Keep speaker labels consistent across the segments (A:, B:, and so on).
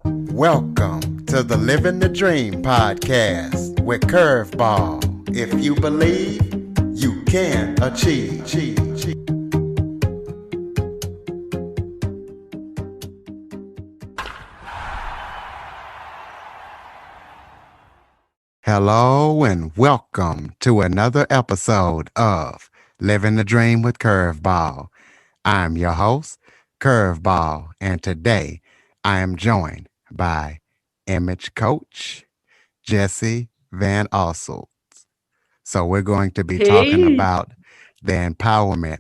A: Welcome to the Living the Dream podcast with Curveball. If you believe, you can achieve. Hello and welcome to another episode of Living the Dream with Curveball. I'm your host, Curveball, and today I am joined by image coach Jessie Van. So we're going to be talking
B: Hey,
A: about the empowerment,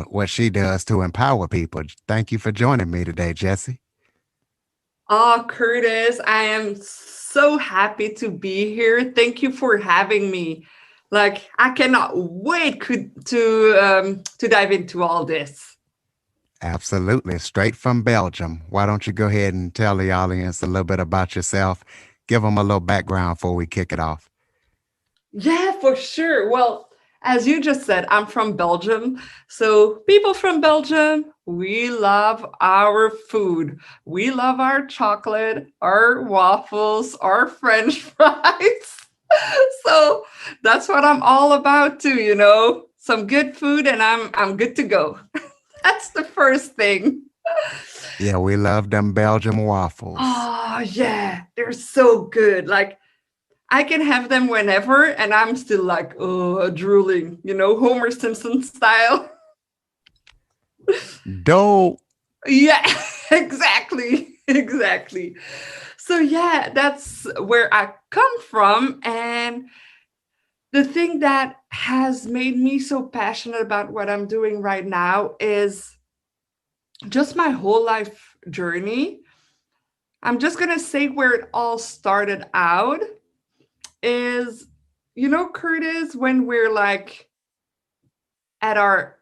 A: what she does to empower people. Thank you for joining me today, Jessie.
B: Curtis, I am so happy to be here. Thank you for having me. Like, I cannot wait to dive into all this.
A: Absolutely. Straight from Belgium. Why don't you go ahead and tell the audience a little bit about yourself? Give them a little background before we kick it off.
B: Yeah, for sure. Well, as you just said, I'm from Belgium. So, people from Belgium, we love our food. We love our chocolate, our waffles, our French fries. So, that's what I'm all about too. Some good food and I'm good to go. That's the first thing.
A: Yeah, we love them Belgium waffles.
B: Oh, yeah, they're so good. Like, I can have them whenever, and I'm still like, oh, drooling, Homer Simpson style.
A: Dope.
B: Yeah, exactly. Exactly. So, yeah, that's where I come from. And the thing that has made me so passionate about what I'm doing right now is just my whole life journey. I'm just going to say where it all started out is, Curtis, when we're like at our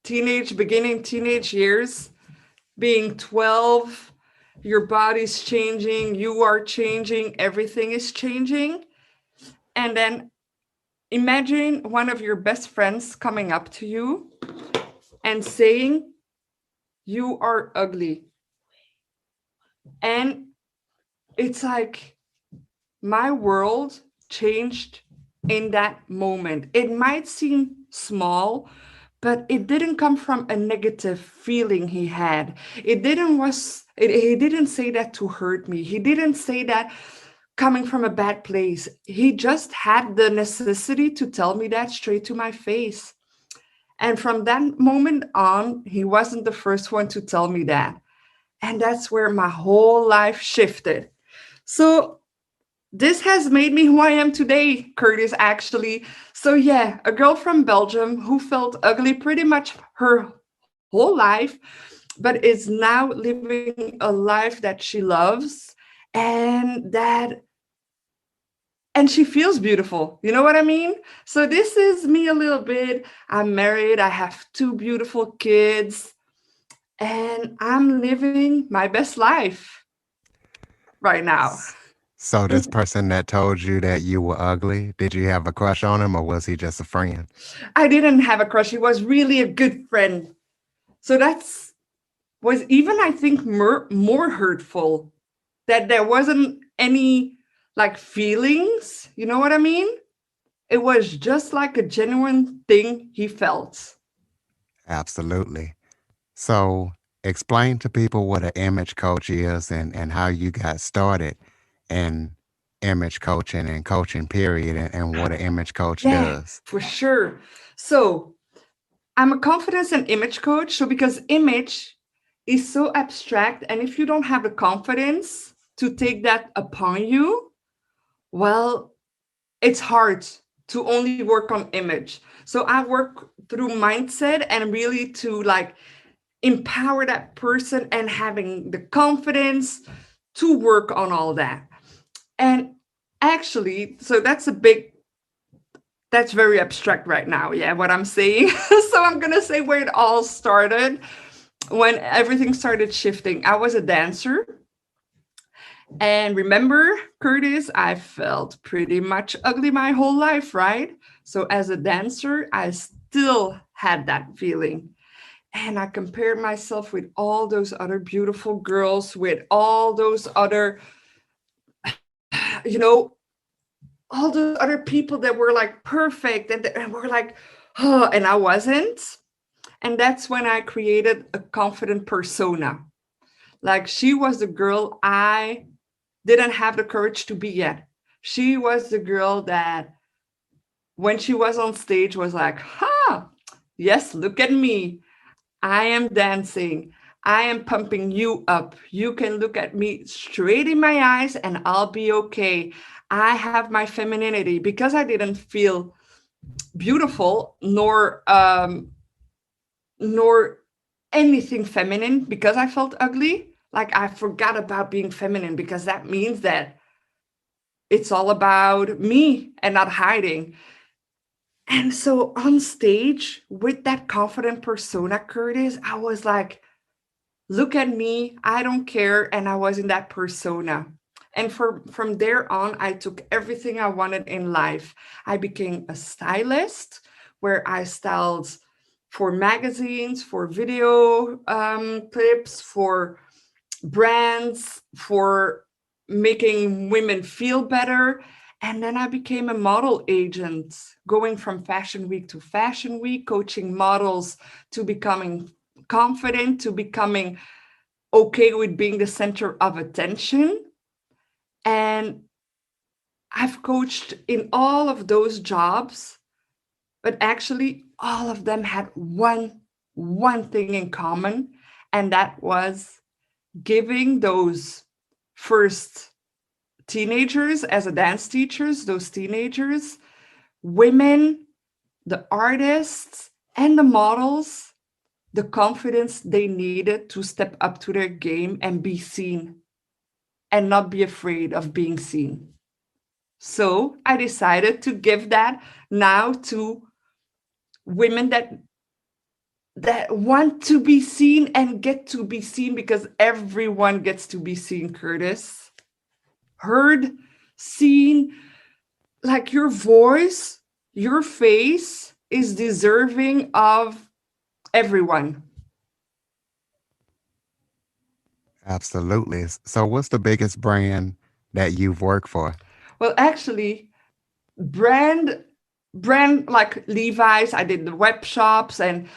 B: beginning teenage years, being 12, your body's changing, you are changing, everything is changing. And then imagine one of your best friends coming up to you and saying, you are ugly. And it's like my world changed in that moment. It might seem small, but it didn't come from a negative feeling he had. He didn't say that to hurt me. He didn't say that coming from a bad place. He just had the necessity to tell me that straight to my face. And from that moment on, he wasn't the first one to tell me that. And that's where my whole life shifted. So this has made me who I am today, Curtis, actually. So, yeah, a girl from Belgium who felt ugly pretty much her whole life, but is now living a life that she loves and she feels beautiful. You know what I mean? So, this is me a little bit. I'm married, I have two beautiful kids, and I'm living my best life right now.
A: So this person that told you that you were ugly, did you have a crush on him or was he just a friend?
B: I didn't have a crush. He was really a good friend. So that's was even I think more hurtful that there wasn't any like feelings. You know what I mean? It was just like a genuine thing he felt.
A: Absolutely. So explain to people what an image coach is and how you got started in image coaching and coaching period and what an image coach
B: Yeah,
A: does.
B: for sure. So I'm a confidence and image coach. So because image is so abstract, and if you don't have the confidence to take that upon you, well, it's hard to only work on image. So I work through mindset and really to like empower that person and having the confidence to work on all that. And actually, so that's very abstract right now. Yeah, what I'm saying. So I'm going to say where it all started when everything started shifting. I was a dancer. And remember, Curtis, I felt pretty much ugly my whole life, right? So as a dancer, I still had that feeling. And I compared myself with all those other beautiful girls, with all those other, you know, all those other people that were like perfect and were like, oh, and I wasn't. And that's when I created a confident persona. Like she was the girl I didn't have the courage to be yet. She was the girl that when she was on stage was like, huh, yes, look at me. I am dancing. I am pumping you up. You can look at me straight in my eyes and I'll be okay. I have my femininity because I didn't feel beautiful nor anything feminine because I felt ugly. Like I forgot about being feminine because that means that it's all about me and not hiding. And so on stage with that confident persona, Curtis, I was like, look at me, I don't care. And I was in that persona. And from there on, I took everything I wanted in life. I became a stylist where I styled for magazines, for video clips, for brands, for making women feel better. And then I became a model agent, going from fashion week, coaching models to becoming confident, to becoming okay with being the center of attention. And I've coached in all of those jobs, but actually all of them had one thing in common, and that was giving those first teenagers as a dance teachers, those teenagers, women, the artists, and the models, the confidence they needed to step up to their game and be seen and not be afraid of being seen. So I decided to give that now to women that want to be seen and get to be seen because everyone gets to be seen, Curtis. Heard, seen, like your voice, your face is deserving of everyone.
A: Absolutely. So, what's the biggest brand that you've worked for?
B: Well, actually, brand brand like Levi's, I did the web shops and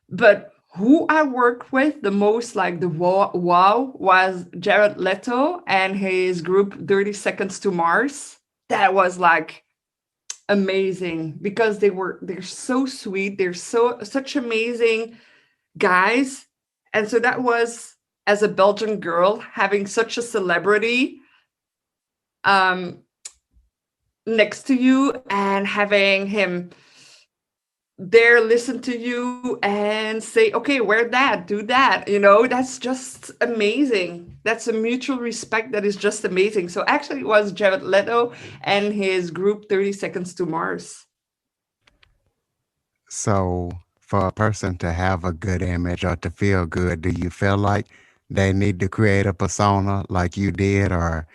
B: but who I worked with the most, like the wow, was Jared Leto and his group 30 Seconds to Mars. That was like amazing because they're so sweet, they're such amazing guys. And so that was, as a Belgian girl, having such a celebrity um next to you and having him there listen to you and say, okay, wear that, do that, that's just amazing. That's a mutual respect that is just amazing. So actually it was Jared Leto and his group 30 Seconds to Mars.
A: So, for a person to have a good image or to feel good, do you feel like they need to create a persona like you did? Or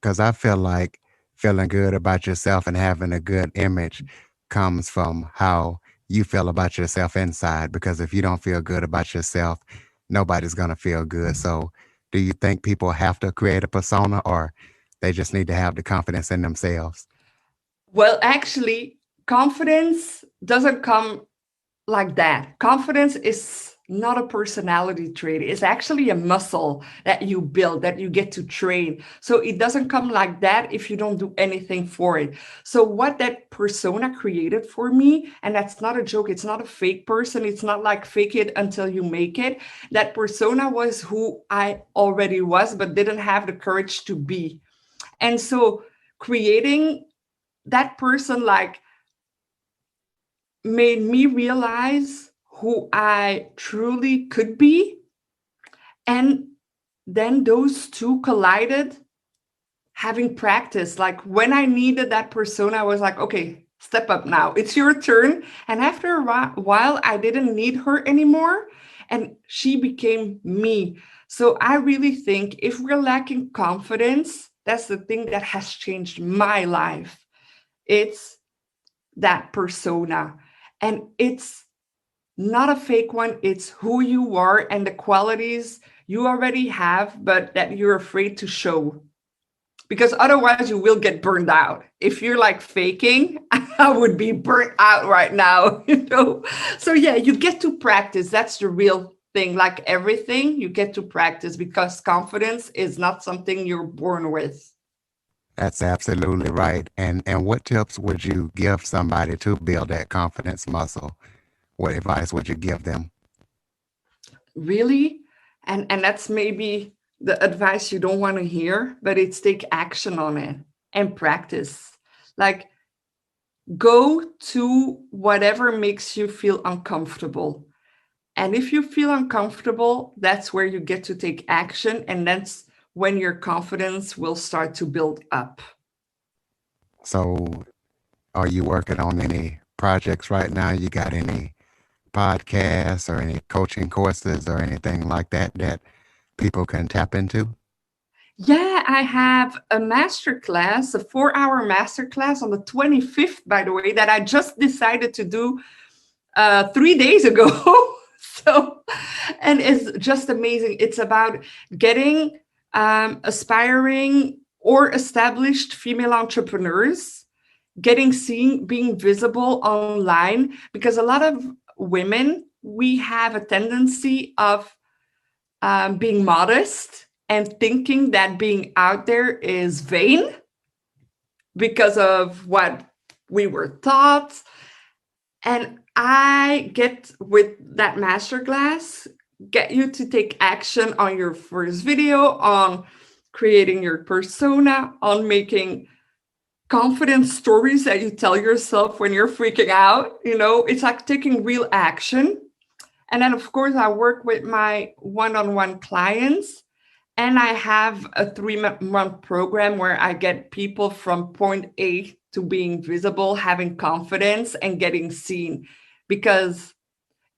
A: because I feel like feeling good about yourself and having a good image comes from how you feel about yourself inside. Because if you don't feel good about yourself, nobody's going to feel good. So, do you think people have to create a persona or they just need to have the confidence in themselves?
B: Well, actually, confidence doesn't come like that. Confidence is not a personality trait. It's actually a muscle that you build, that you get to train. So it doesn't come like that if you don't do anything for it. So what that persona created for me, and that's not a joke, it's not a fake person. It's not like fake it until you make it. That persona was who I already was, but didn't have the courage to be. And so creating that person like made me realize who I truly could be. And then those two collided, having practice. Like when I needed that persona, I was like, okay, step up now. It's your turn. And after a while, I didn't need her anymore. And she became me. So I really think if we're lacking confidence, that's the thing that has changed my life. It's that persona. And it's not a fake one. It's who you are and the qualities you already have, but that you're afraid to show. Because otherwise, you will get burned out. If you're like faking, I would be burnt out right now, you know? So, yeah, you get to practice. That's the real thing. Like everything, you get to practice because confidence is not something you're born with.
A: That's absolutely right. And what tips would you give somebody to build that confidence muscle? What advice would you give them?
B: Really? And that's maybe the advice you don't want to hear, but it's take action on it and practice. Like go to whatever makes you feel uncomfortable. And if you feel uncomfortable, that's where you get to take action. And that's when your confidence will start to build up.
A: So, are you working on any projects right now? You got any podcasts or any coaching courses or anything like that that people can tap into?
B: Yeah, I have a master class, a 4 hour master class on the 25th, by the way, that I just decided to do 3 days ago. So, and it's just amazing. It's about getting aspiring or established female entrepreneurs, getting seen, being visible online, because a lot of women, we have a tendency of being modest and thinking that being out there is vain because of what we were taught. And I get with that masterclass, get you to take action on your first video, on creating your persona, on making confident stories that you tell yourself when you're freaking out. You know, it's like taking real action. And then, of course, I work with my one on one clients. And I have a 3 month program where I get people from point A to being visible, having confidence, and getting seen. Because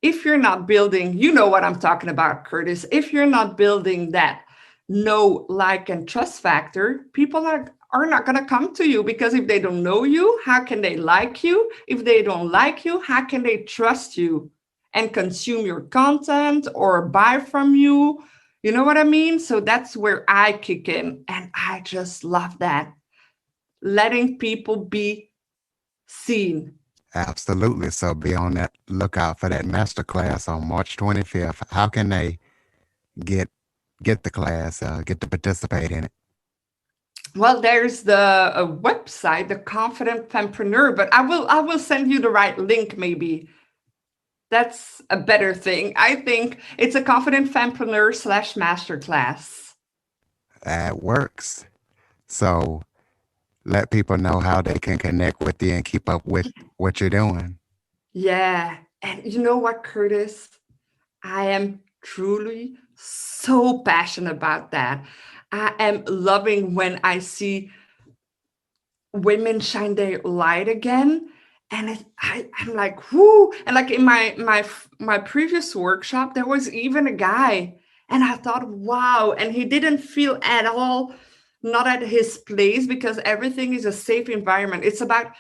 B: if you're not building, you know what I'm talking about, Curtis. If you're not building that know, like, and trust factor, people are not going to come to you because if they don't know you, how can they like you? If they don't like you, how can they trust you and consume your content or buy from you? You know what I mean? So that's where I kick in. And I just love that. Letting people be seen.
A: Absolutely. So be on that lookout for that masterclass on March 25th. How can they get get the class, get to participate in it?
B: Well, there's the website, the Confident Fempreneur, but I will send you the right link maybe. That's a better thing. I think it's a Confident Fempreneur slash masterclass.
A: That works. So let people know how they can connect with you and keep up with what you're doing.
B: Yeah. And you know what, Curtis? I am truly so passionate about that. I am loving when I see women shine their light again. And I'm like, whoo. And like in my previous workshop, there was even a guy. And I thought, wow. And he didn't feel at all not at his place because everything is a safe environment. It's about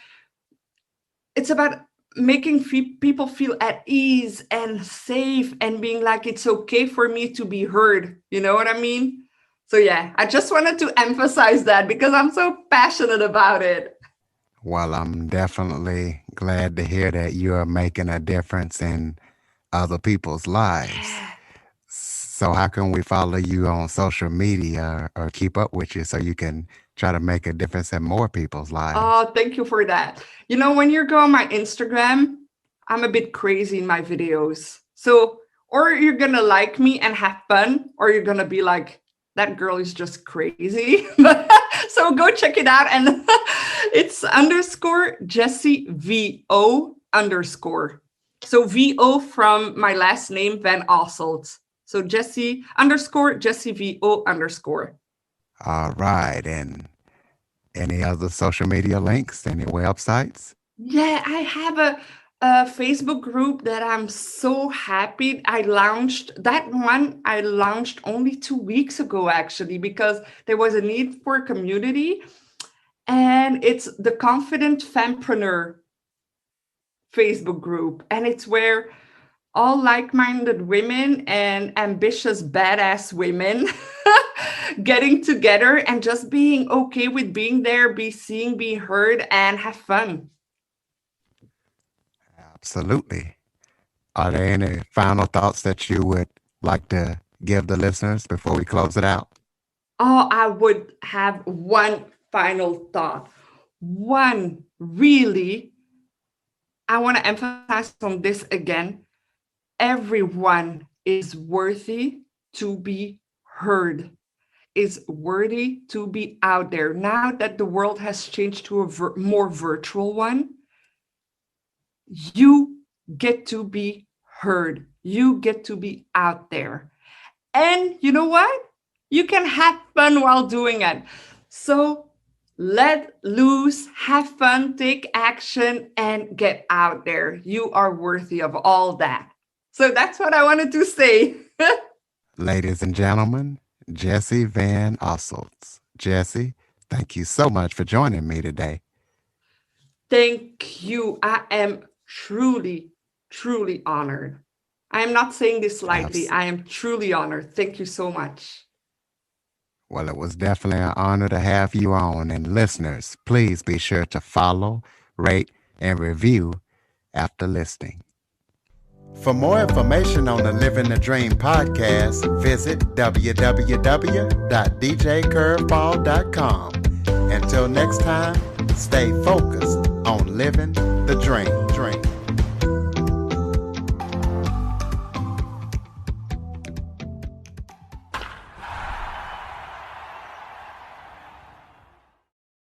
B: making people feel at ease and safe and being like it's okay for me to be heard. You know what I mean? So yeah, I just wanted to emphasize that because I'm so passionate about it.
A: Well, I'm definitely glad to hear that you are making a difference in other people's lives.
B: Yeah.
A: So, how can we follow you on social media or keep up with you so you can try to make a difference in more people's lives?
B: Oh, thank you for that. You know, when you go on my Instagram, I'm a bit crazy in my videos. So, or you're gonna like me and have fun, or you're gonna be like, that girl is just crazy. So go check it out. And it's underscore Jessie VO underscore. So VO from my last name, Van Osselt. So Jessie underscore Jessie VO underscore.
A: All right. And any other social media links, any websites?
B: Yeah, I have a Facebook group that I'm so happy I launched. That one I launched only 2 weeks ago, actually, because there was a need for a community. And it's the Confident Fempreneur Facebook group. And it's where all like-minded women and ambitious badass women getting together and just being okay with being there, be seen, be heard, and have fun.
A: Absolutely. Are there any final thoughts that you would like to give the listeners before we close it out?
B: Oh, I would have one final thought. One, really, I want to emphasize on this again. Everyone is worthy to be heard, is worthy to be out there. Now that the world has changed to a more virtual one, you get to be heard. You get to be out there. And you know what? You can have fun while doing it. So let loose, have fun, take action, and get out there. You are worthy of all that. So that's what I wanted to say.
A: Ladies and gentlemen, Jessie Van Osselts. Jessie, thank you so much for joining me today.
B: Thank you. I am truly, truly honored. I am not saying this lightly.
A: Abs-
B: I am truly honored. Thank you so much.
A: Well, it was definitely an honor to have you on. And listeners, please be sure to follow, rate, and review after listening. For more information on the Living the Dream podcast, visit www.djcurveball.com. Until next time, stay focused on living the dream.